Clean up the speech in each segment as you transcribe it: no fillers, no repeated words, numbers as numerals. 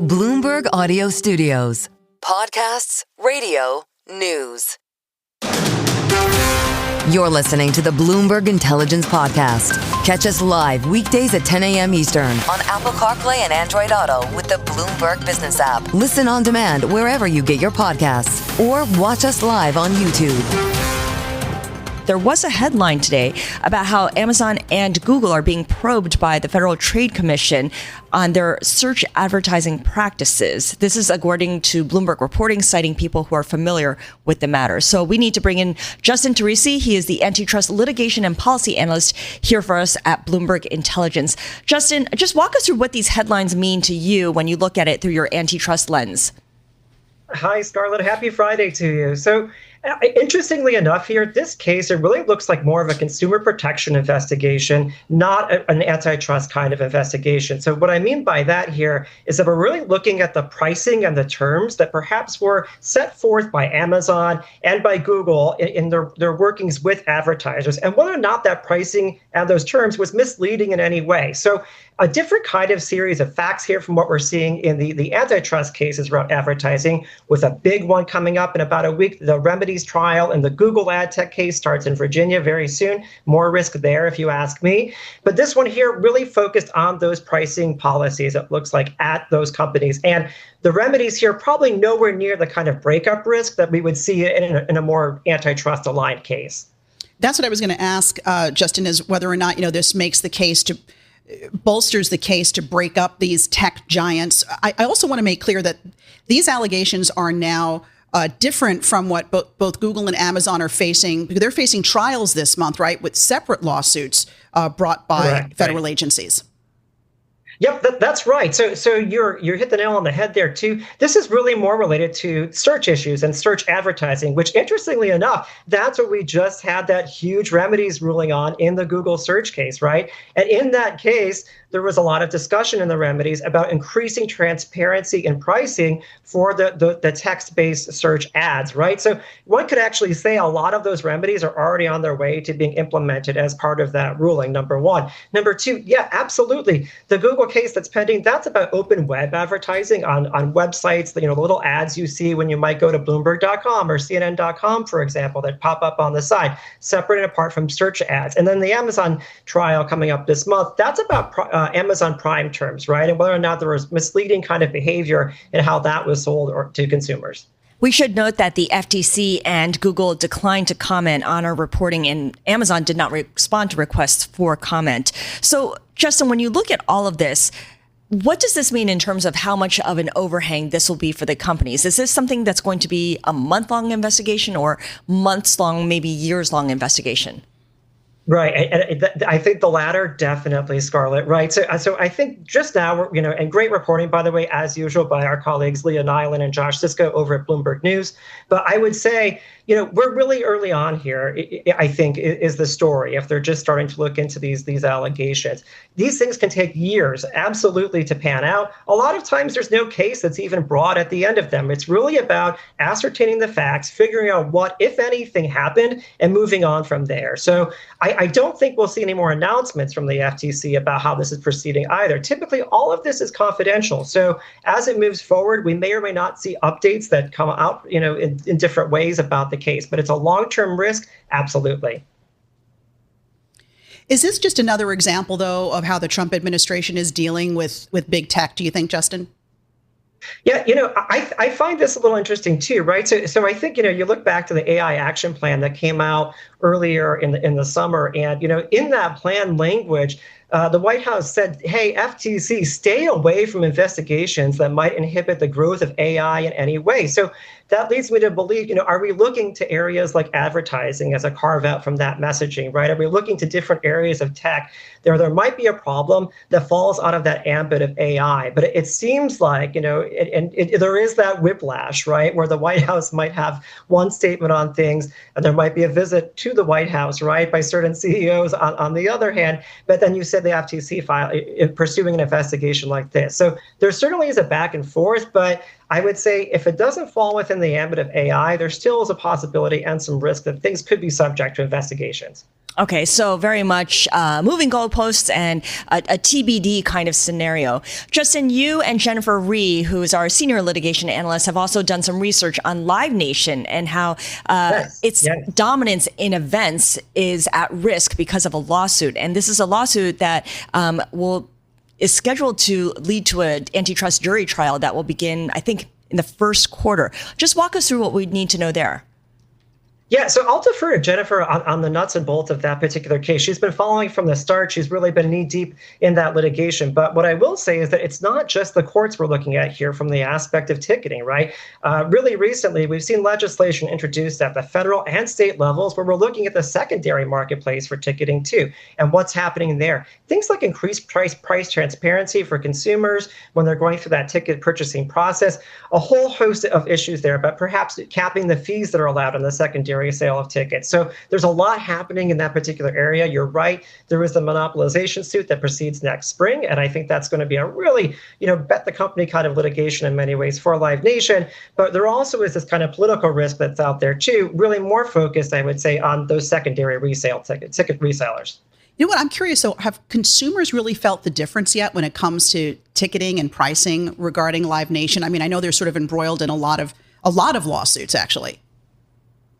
Bloomberg Audio Studios. Podcasts, radio, news. You're listening to the Bloomberg Intelligence Podcast. Catch us live weekdays at 10 a.m. Eastern on Apple CarPlay and Android Auto with the Bloomberg Business app. Listen on demand wherever you get your podcasts or watch us live on YouTube. There was a headline today about how Amazon and Google are being probed by the Federal Trade Commission on their search advertising practices. This is according to Bloomberg reporting, citing people who are familiar with the matter. So we need to bring in Justin Teresi. He is the antitrust litigation and policy analyst here for us at Bloomberg Intelligence. Justin, just walk us through what these headlines mean to you when you look at it through your antitrust lens. Hi, Scarlet. Happy Friday to you. So, interestingly enough here, this case, it really looks like more of a consumer protection investigation, not an antitrust kind of investigation. So what I mean by that here is that we're really looking at the pricing and the terms that perhaps were set forth by Amazon and by Google in their workings with advertisers, and whether or not that pricing and those terms was misleading in any way. So a different kind of series of facts here from what we're seeing in the antitrust cases around advertising, with a big one coming up in about a week. The remedies trial and the Google ad tech case starts in Virginia very soon. More risk there, if you ask me. But this one here really focused on those pricing policies, it looks like, at those companies. And the remedies here probably nowhere near the kind of breakup risk that we would see in a more antitrust aligned case. That's what I was going to ask, Justin, is whether or not, this makes the case to bolsters the case to break up these tech giants. I also want to make clear that these allegations are now different from what both Google and Amazon are facing. They're facing trials this month, right, with separate lawsuits brought by federal agencies. Yep, that's right. So you're hit the nail on the head there too. This is really more related to search issues and search advertising, which, interestingly enough, that's what we just had that huge remedies ruling on in the Google search case, right? And in that case, there was a lot of discussion in the remedies about increasing transparency in pricing for the text-based search ads, right? So one could actually say a lot of those remedies are already on their way to being implemented as part of that ruling, number one. Number two, yeah, absolutely. The Google case that's pending, that's about open web advertising on websites, the little ads you see when you might go to Bloomberg.com or CNN.com, for example, that pop up on the side, separate and apart from search ads. And then the Amazon trial coming up this month, that's about Amazon Prime terms, right? And whether or not there was misleading kind of behavior in how that was sold to consumers. We should note that the FTC and Google declined to comment on our reporting, and Amazon did not respond to requests for comment. So, Justin, when you look at all of this, what does this mean in terms of how much of an overhang this will be for the companies? Is this something that's going to be a month-long investigation or months-long, maybe years-long investigation? Right. And I think the latter, definitely, Scarlet. Right. So I think just now, and great reporting, by the way, as usual, by our colleagues Leah Nyland and Josh Sisko over at Bloomberg News. But I would say, we're really early on here, I think, is the story, if they're just starting to look into these allegations. These things can take years, absolutely, to pan out. A lot of times there's no case that's even brought at the end of them. It's really about ascertaining the facts, figuring out what, if anything, happened, and moving on from there. So I don't think we'll see any more announcements from the FTC about how this is proceeding either. Typically, all of this is confidential. So as it moves forward, we may or may not see updates that come out, in different ways about the case. But it's a long-term risk, absolutely. Is this just another example, though, of how the Trump administration is dealing with big tech, do you think, Justin? Yeah, I find this a little interesting too, right? So I think, you look back to the AI action plan that came out earlier in the summer, and, in that plan language, the White House said, hey, FTC, stay away from investigations that might inhibit the growth of AI in any way. So that leads me to believe, are we looking to areas like advertising as a carve out from that messaging, right? Are we looking to different areas of tech? There might be a problem that falls out of that ambit of AI, but it seems like, there is that whiplash, right? Where the White House might have one statement on things, and there might be a visit to the White House, right, by certain CEOs on the other hand, but then you said the FTC pursuing an investigation like this. So there certainly is a back and forth, but I would say if it doesn't fall within the ambit of AI, there still is a possibility and some risk that things could be subject to investigations. Okay, so very much moving goalposts and a TBD kind of scenario. Justin, you and Jennifer Rhee, who is our senior litigation analyst, have also done some research on Live Nation and how its dominance in events is at risk because of a lawsuit. And this is a lawsuit that is scheduled to lead to an antitrust jury trial that will begin, I think, in the first quarter. Just walk us through what we need to know there. Yeah, so I'll defer to Jennifer on the nuts and bolts of that particular case. She's been following from the start. She's really been knee deep in that litigation. But what I will say is that it's not just the courts we're looking at here from the aspect of ticketing, right? Really recently, we've seen legislation introduced at the federal and state levels where we're looking at the secondary marketplace for ticketing too, and what's happening there. Things like increased price transparency for consumers when they're going through that ticket purchasing process, a whole host of issues there, but perhaps capping the fees that are allowed in the secondary sale of tickets. So there's a lot happening in that particular area. You're right. There is the monopolization suit that proceeds next spring. And I think that's going to be a really, bet the company kind of litigation in many ways for Live Nation. But there also is this kind of political risk that's out there too, really more focused, I would say, on those secondary resale ticket resellers. You know what? I'm curious. So have consumers really felt the difference yet when it comes to ticketing and pricing regarding Live Nation? I mean, I know they're sort of embroiled in a lot of lawsuits, actually.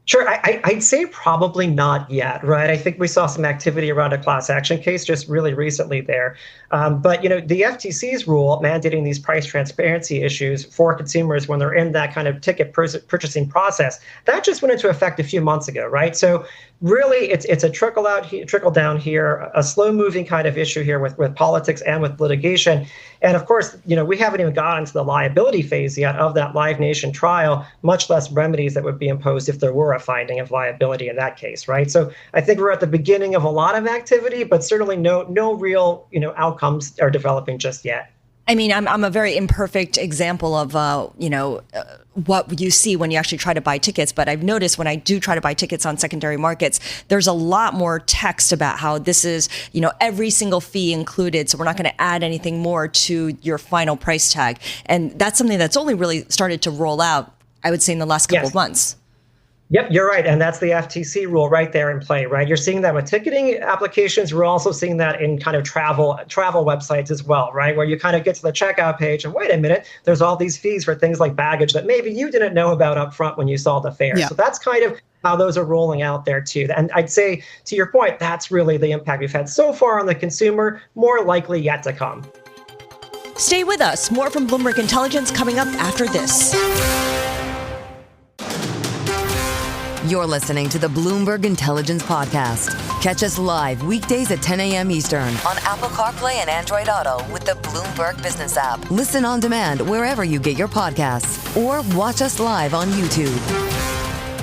Sure. I'd say probably not yet, right? I think we saw some activity around a class action case just really recently there. But, the FTC's rule mandating these price transparency issues for consumers when they're in that kind of ticket purchasing process, that just went into effect a few months ago, right? So really, it's a trickle down here, a slow moving kind of issue here with politics and with litigation. And of course, we haven't even gotten to the liability phase yet of that Live Nation trial, much less remedies that would be imposed if there were a finding of liability in that case, right? So I think we're at the beginning of a lot of activity, but certainly no real, outcomes are developing just yet. I mean, I'm a very imperfect example of, what you see when you actually try to buy tickets. But I've noticed when I do try to buy tickets on secondary markets, there's a lot more text about how this is, every single fee included. So we're not going to add anything more to your final price tag. And that's something that's only really started to roll out, I would say, in the last couple of months. Yep, you're right. And that's the FTC rule right there in play, right? You're seeing that with ticketing applications. We're also seeing that in kind of travel websites as well, right? Where you kind of get to the checkout page and wait a minute, there's all these fees for things like baggage that maybe you didn't know about up front when you saw the fare. Yeah. So that's kind of how those are rolling out there too. And I'd say, to your point, that's really the impact we've had so far on the consumer, more likely yet to come. Stay with us. More from Bloomberg Intelligence coming up after this. You're listening to the Bloomberg Intelligence Podcast. Catch us live weekdays at 10 a.m. Eastern on Apple CarPlay and Android Auto with the Bloomberg Business app. Listen on demand wherever you get your podcasts or watch us live on YouTube.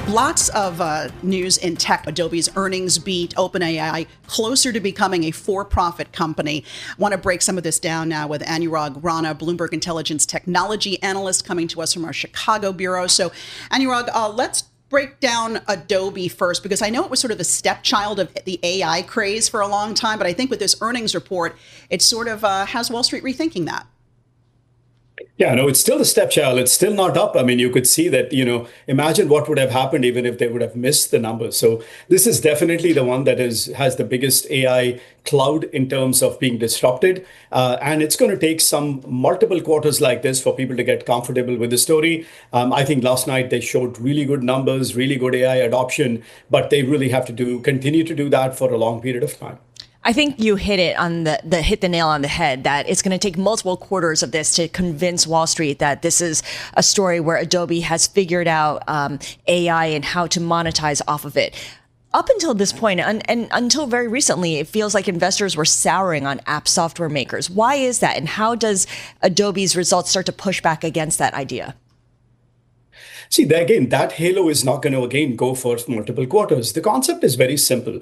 Lots of news in tech. Adobe's earnings beat, OpenAI closer to becoming a for-profit company. I want to break some of this down now with Anurag Rana, Bloomberg Intelligence technology analyst, coming to us from our Chicago bureau. So, Anurag, let's break down Adobe first, because I know it was sort of the stepchild of the AI craze for a long time, but I think with this earnings report, it sort of has Wall Street rethinking that. Yeah, no, it's still the stepchild. It's still not up. I mean, you could see that, imagine what would have happened even if they would have missed the numbers. So this is definitely the one that has the biggest AI cloud in terms of being disrupted. And it's going to take some multiple quarters like this for people to get comfortable with the story. I think last night they showed really good numbers, really good AI adoption, but they really have to continue to do that for a long period of time. I think you hit it on hit the nail on the head, that it's going to take multiple quarters of this to convince Wall Street that this is a story where Adobe has figured out AI and how to monetize off of it. Up until this point, and until very recently, it feels like investors were souring on app software makers. Why is that? And how does Adobe's results start to push back against that idea? See, again, that halo is not going to, go for multiple quarters. The concept is very simple.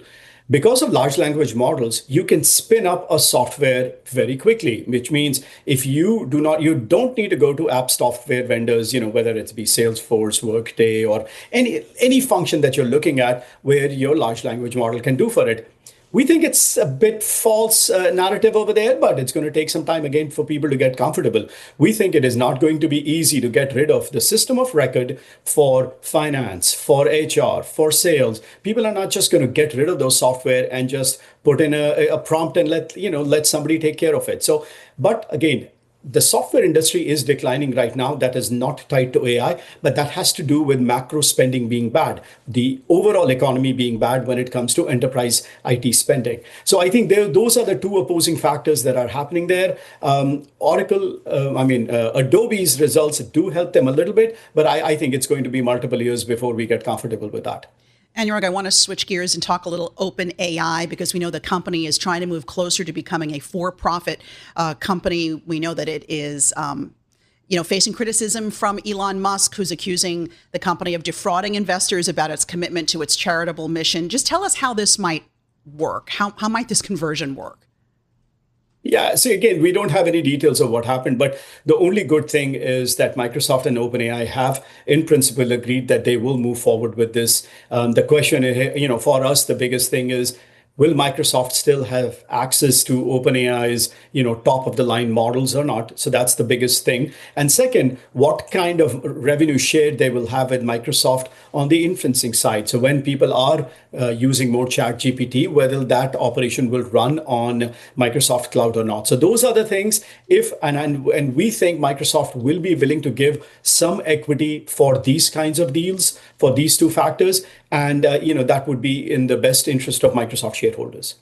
Because of large language models, you can spin up a software very quickly, which means if you don't need to go to app software vendors, whether it be Salesforce, Workday, or any function that you're looking at where your large language model can do for it. we think it's a bit false narrative over there, but it's going to take some time again for people to get comfortable. We think it is not going to be easy to get rid of the system of record for finance, for HR, for sales. People are not just going to get rid of those software and just put in a prompt and let somebody take care of it. So, but again, the software industry is declining right now. That is not tied to AI, but that has to do with macro spending being bad, the overall economy being bad when it comes to enterprise IT spending. So I think those are the two opposing factors that are happening there. Adobe's results do help them a little bit, but I think it's going to be multiple years before we get comfortable with that. Anurag, I want to switch gears and talk a little open AI because we know the company is trying to move closer to becoming a for-profit company. We know that it is, facing criticism from Elon Musk, who's accusing the company of defrauding investors about its commitment to its charitable mission. Just tell us how this might work. How might this conversion work? Yeah, so again, we don't have any details of what happened, but the only good thing is that Microsoft and OpenAI have, in principle, agreed that they will move forward with this. The question, for us, the biggest thing is, will Microsoft still have access to OpenAI's, top of the line models or not? So that's the biggest thing. And second, what kind of revenue share they will have with Microsoft on the inferencing side. So when people are using more ChatGPT, whether that operation will run on Microsoft Cloud or not. So those are the things. And we think Microsoft will be willing to give some equity for these kinds of deals, for these two factors. And, that would be in the best interest of Microsoft shareholders.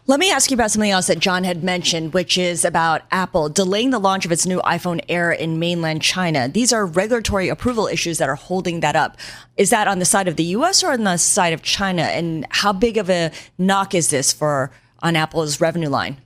Let me ask you about something else that John had mentioned, which is about Apple delaying the launch of its new iPhone Air in mainland China. These are regulatory approval issues that are holding that up. Is that on the side of the U.S. or on the side of China? And how big of a knock is this on Apple's revenue line?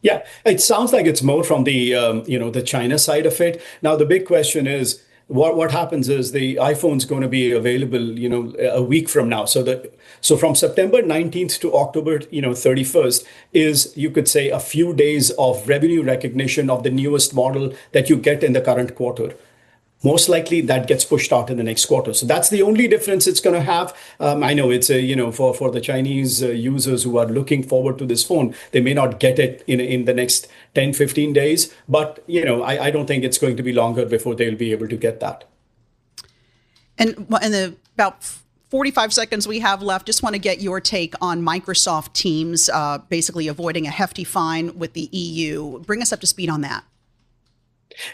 Yeah, it sounds like it's more from the China side of it. Now, the big question is, what happens is the iPhone's going to be available, a week from now. So from September 19th to October, 31st is, you could say, a few days of revenue recognition of the newest model that you get in the current quarter. Most likely that gets pushed out in the next quarter. So that's the only difference it's going to have. I know it's for the Chinese users who are looking forward to this phone, they may not get it in the next 10, 15 days. But, I don't think it's going to be longer before they'll be able to get that. And in the about 45 seconds we have left, just want to get your take on Microsoft Teams basically avoiding a hefty fine with the EU. Bring us up to speed on that.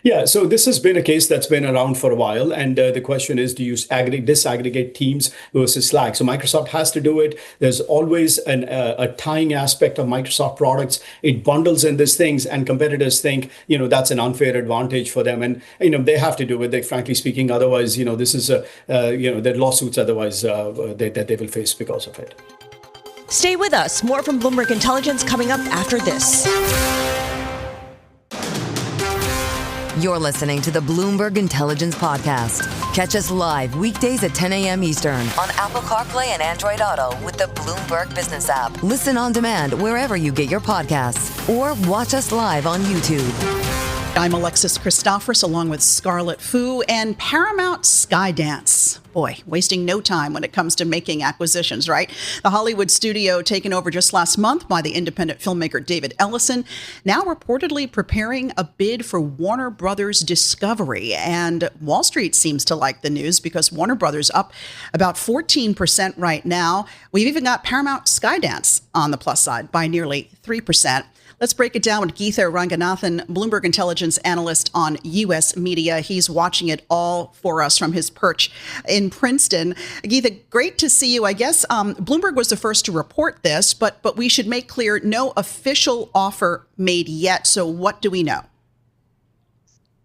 Yeah, so this has been a case that's been around for a while. And the question is, do you disaggregate Teams versus Slack? So Microsoft has to do it. There's always a tying aspect of Microsoft products. It bundles in these things, and competitors think, that's an unfair advantage for them. And, they have to do it, frankly speaking. Otherwise, this is, their lawsuits otherwise that they will face because of it. Stay with us. More from Bloomberg Intelligence coming up after this. You're listening to the Bloomberg Intelligence Podcast. Catch us live weekdays at 10 a.m. Eastern on Apple CarPlay and Android Auto with the Bloomberg Business app. Listen on demand wherever you get your podcasts or watch us live on YouTube. I'm Alexis Christoforous along with Scarlet and Paramount Skydance. Boy, wasting no time when it comes to making acquisitions, right? The Hollywood studio taken over just last month by the independent filmmaker David Ellison, now reportedly preparing a bid for Warner Brothers Discovery. And Wall Street seems to like the news because Warner Brothers up about 14% right now. We've even got Paramount Skydance on the plus side by nearly 3%. Let's break it down with Geetha Ranganathan, Bloomberg Intelligence Analyst on U.S. media. He's watching it all for us from his perch in Princeton. Geetha, great to see you. I guess Bloomberg was the first to report this, but we should make clear no official offer made yet. So what do we know?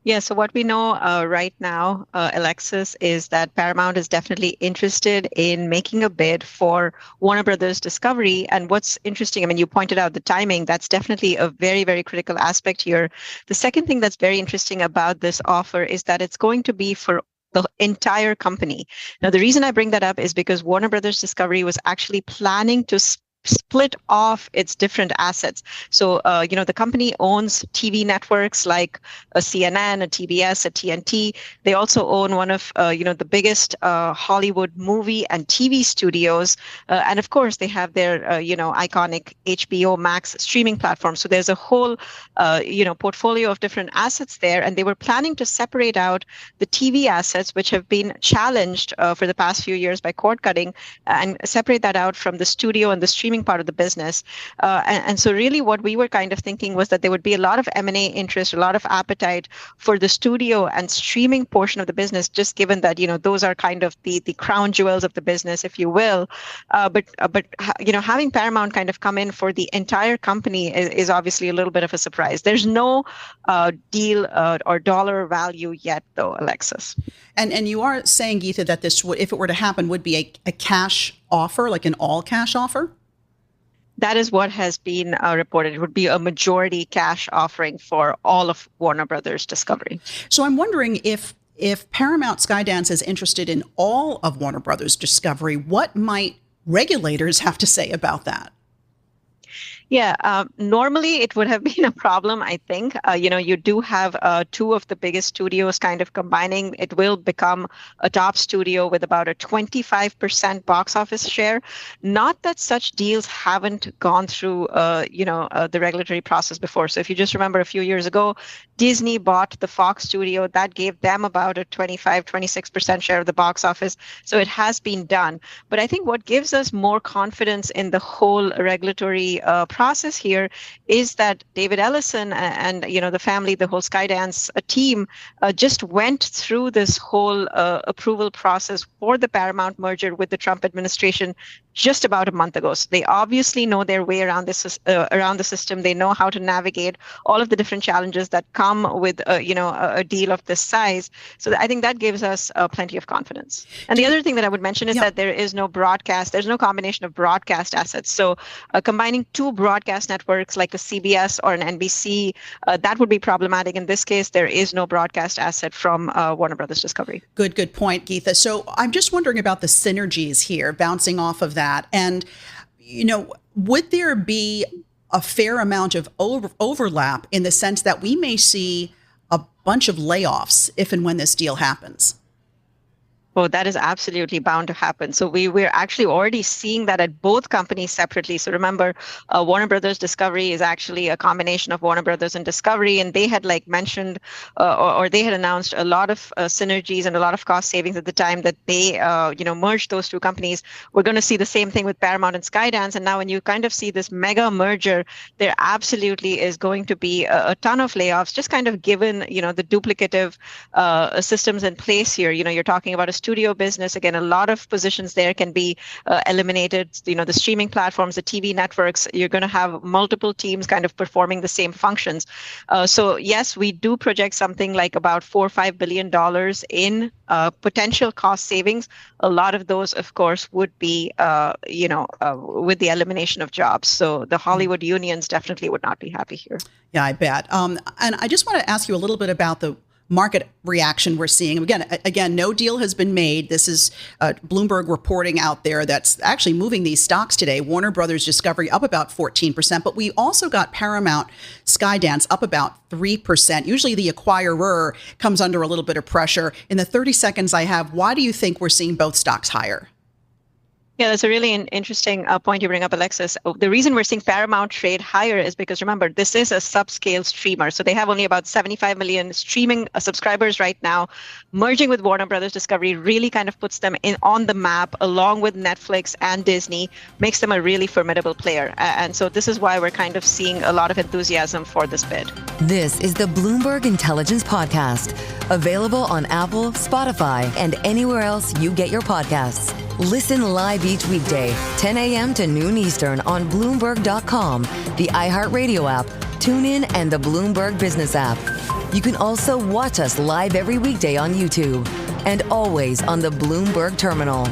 Yeah, so what we know right now, Alexis, is that Paramount is definitely interested in making a bid for Warner Brothers Discovery. And what's interesting, you pointed out the timing, that's definitely a very, very critical aspect here. The second thing that's very interesting about this offer is that it's going to be for the entire company. Now, the reason I bring that up is because Warner Brothers Discovery was actually planning to split off its different assets. So, the company owns TV networks like a CNN, a TBS, a TNT. They also own one of, the biggest Hollywood movie and TV studios. And of course, they have their, iconic HBO Max streaming platform. So there's a whole, portfolio of different assets there. And they were planning to separate out the TV assets, which have been challenged for the past few years by cord cutting, and separate that out from the studio and the streaming part of the business. And so really what we were kind of thinking was that there would be a lot of M&A interest, a lot of appetite for the studio and streaming portion of the business, just given that, those are kind of the crown jewels of the business, if you will. But having Paramount kind of come in for the entire company is obviously a little bit of a surprise. There's no deal or dollar value yet, though, Alexis. And you are saying, Geetha, that this would, if it were to happen, would be a cash offer, like an all-cash offer? That is what has been reported. It would be a majority cash offering for all of Warner Brothers Discovery. So I'm wondering if Paramount Skydance is interested in all of Warner Brothers Discovery, what might regulators have to say about that? Yeah, normally it would have been a problem, I think. You do have two of the biggest studios kind of combining. It will become a top studio with about a 25% box office share. Not that such deals haven't gone through, the regulatory process before. So if you just remember a few years ago, Disney bought the Fox studio. That gave them about a 26% share of the box office. So it has been done. But I think what gives us more confidence in the whole regulatory process here is that David Ellison and the family, the whole Skydance team, just went through this whole approval process for the Paramount merger with the Trump administration just about a month ago. So they obviously know their way around this around the system. They know how to navigate all of the different challenges that come with a deal of this size. So I think that gives us plenty of confidence. And the other thing that I would mention is that there is no broadcast. There's no combination of broadcast assets. So combining two broadcast networks like a CBS or an NBC, that would be problematic. In this case, there is no broadcast asset from Warner Brothers Discovery. Good point, Geetha. So I'm just wondering about the synergies here, bouncing off of that. And, would there be a fair amount of overlap in the sense that we may see a bunch of layoffs if and when this deal happens? Oh, that is absolutely bound to happen. So we're actually already seeing that at both companies separately. So remember, Warner Brothers Discovery is actually a combination of Warner Brothers and Discovery, and they had mentioned or they had announced a lot of synergies and a lot of cost savings at the time that they merged those two companies. We're going to see the same thing with Paramount and Skydance, and now when you kind of see this mega merger, there absolutely is going to be a ton of layoffs, just kind of given the duplicative systems in place here. You're talking about a studio business. Again, a lot of positions there can be eliminated. The streaming platforms, the TV networks, you're going to have multiple teams kind of performing the same functions. So yes, we do project something like about $4 or $5 billion in potential cost savings. A lot of those, of course, would be, with the elimination of jobs. So the Hollywood unions definitely would not be happy here. Yeah, I bet. And I just want to ask you a little bit about the market reaction we're seeing. Again, no deal has been made. This is Bloomberg reporting out there that's actually moving these stocks today. Warner Brothers Discovery up about 14%, but we also got Paramount Skydance up about 3%. Usually the acquirer comes under a little bit of pressure. In the 30 seconds I have, why do you think we're seeing both stocks higher? Yeah, that's a really interesting point you bring up, Alexis. The reason we're seeing Paramount trade higher is because, remember, this is a subscale streamer. So they have only about 75 million streaming subscribers right now. Merging with Warner Brothers Discovery really kind of puts them on the map along with Netflix and Disney, makes them a really formidable player. And so this is why we're kind of seeing a lot of enthusiasm for this bid. This is the Bloomberg Intelligence Podcast, available on Apple, Spotify, and anywhere else you get your podcasts. Listen live each weekday, 10 a.m. to noon Eastern on Bloomberg.com, the iHeartRadio app, TuneIn, and the Bloomberg Business app. You can also watch us live every weekday on YouTube and always on the Bloomberg Terminal.